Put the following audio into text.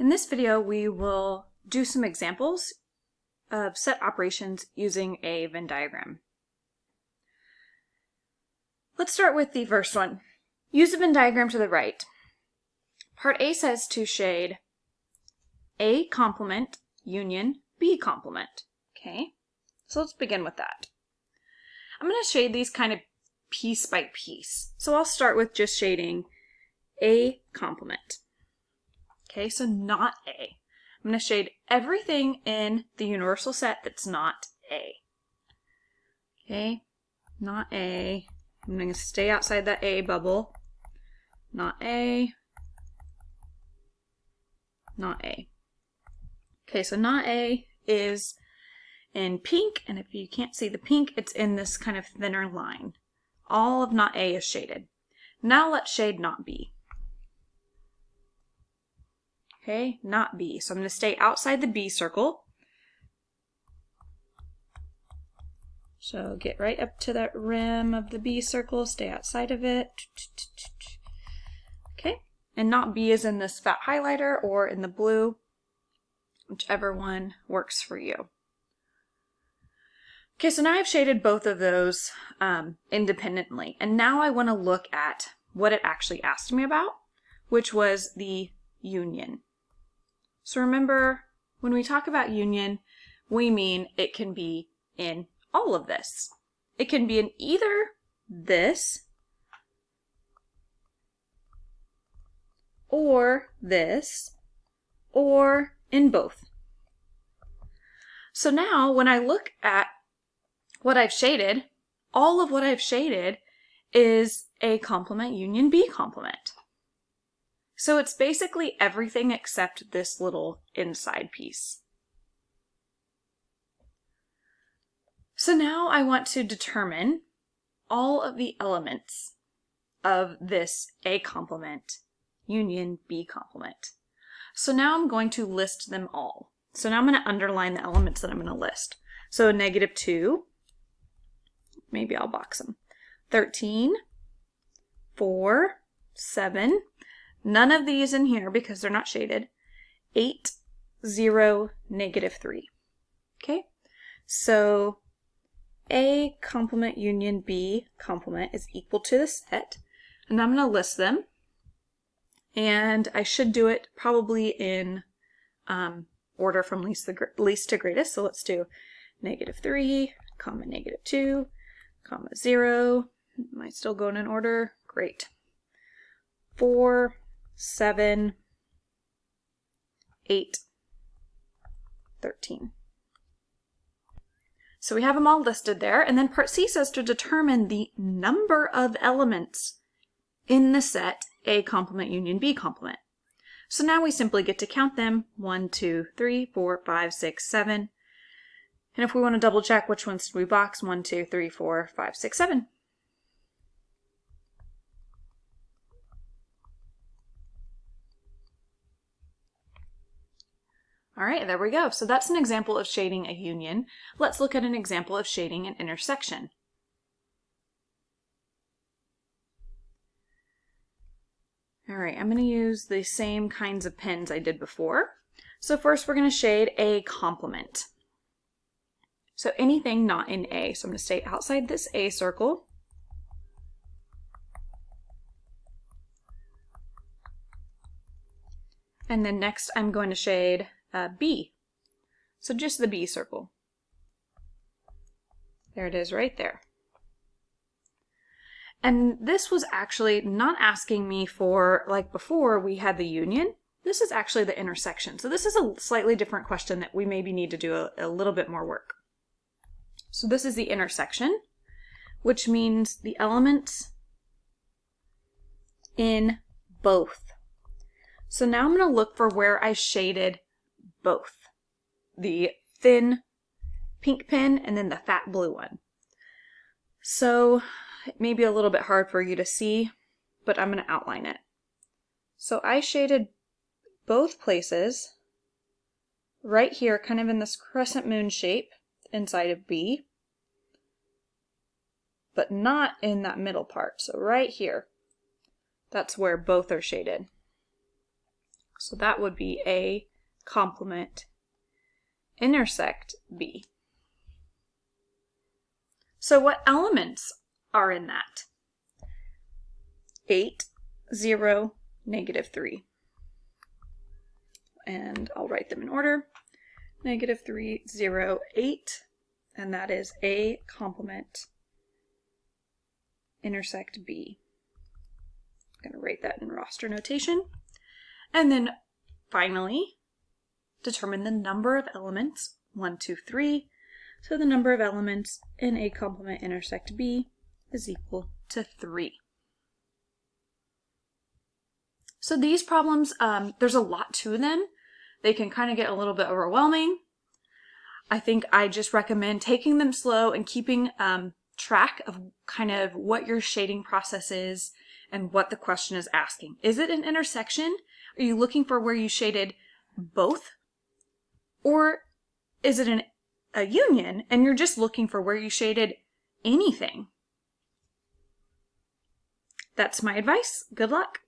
In this video, we will do some examples of set operations using a Venn diagram. Let's start with the first one. Use the Venn diagram to the right. Part A says to shade A complement union B complement. Okay, so let's begin with that. I'm going to shade these kind of piece by piece. So I'll start with just shading A complement. Okay, so not A. I'm going to shade everything in the universal set that's not A. Okay, not A. I'm going to stay outside that A bubble. Not A. Not A. Okay, so not A is in pink, and if you can't see the pink, it's in this kind of thinner line. All of not A is shaded. Now let's shade not B. Okay, not B. So I'm going to stay outside the B circle. So get right up to that rim of the B circle, stay outside of it. Okay, and not B is in this fat highlighter or in the blue, whichever one works for you. Okay, so now I've shaded both of those independently, and now I want to look at what it actually asked me about, which was the union. So remember, when we talk about union, we mean it can be in all of this. It can be in either this or this or in both. So now when I look at what I've shaded, all of what I've shaded is A complement union B complement. So it's basically everything except this little inside piece. So now I want to determine all of the elements of this A complement union B complement. So now I'm going to list them all. So now I'm going to underline the elements that I'm going to list. So -2, maybe I'll box them. 13, 4, 7, none of these in here because they're not shaded. 8, 0, -3. Okay, so A complement union B complement is equal to the set, and I'm going to list them, and I should do it probably in order from least to greatest. So let's do -3, comma -2, comma 0. Am I still going in order? Great. 4, 7, 8, 13. So we have them all listed there, and then part C says to determine the number of elements in the set A complement union B complement. So now we simply get to count them. 1, 2, 3, 4, 5, 6, 7. And if we want to double check which ones did we box, 1, 2, 3, 4, 5, 6, 7. All right, there we go. So that's an example of shading a union. Let's look at an example of shading an intersection. All right, I'm going to use the same kinds of pens I did before. So first we're going to shade A complement. So anything not in A. So I'm going to stay outside this A circle. And then next I'm going to shade B. So just the B circle. There it is right there. And this was actually not asking me for, like before we had the union, this is actually the intersection. So this is a slightly different question that we maybe need to do a little bit more work. So this is the intersection, which means the elements in both. So now I'm going to look for where I shaded both. The thin pink pen and then the fat blue one. So it may be a little bit hard for you to see, but I'm going to outline it. So I shaded both places right here, kind of in this crescent moon shape inside of B, but not in that middle part. So right here, that's where both are shaded. So that would be A complement intersect B. So what elements are in that? 8, 0, -3. And I'll write them in order. -3, 0, 8, and that is A complement intersect B. I'm going to write that in roster notation. And then finally, determine the number of elements, 1, 2, 3. So the number of elements in A complement intersect B is equal to 3. So these problems, there's a lot to them. They can kind of get a little bit overwhelming. I think I just recommend taking them slow and keeping track of kind of what your shading process is and what the question is asking. Is it an intersection? Are you looking for where you shaded both? Or is it a union and you're just looking for where you shaded anything? That's my advice. Good luck.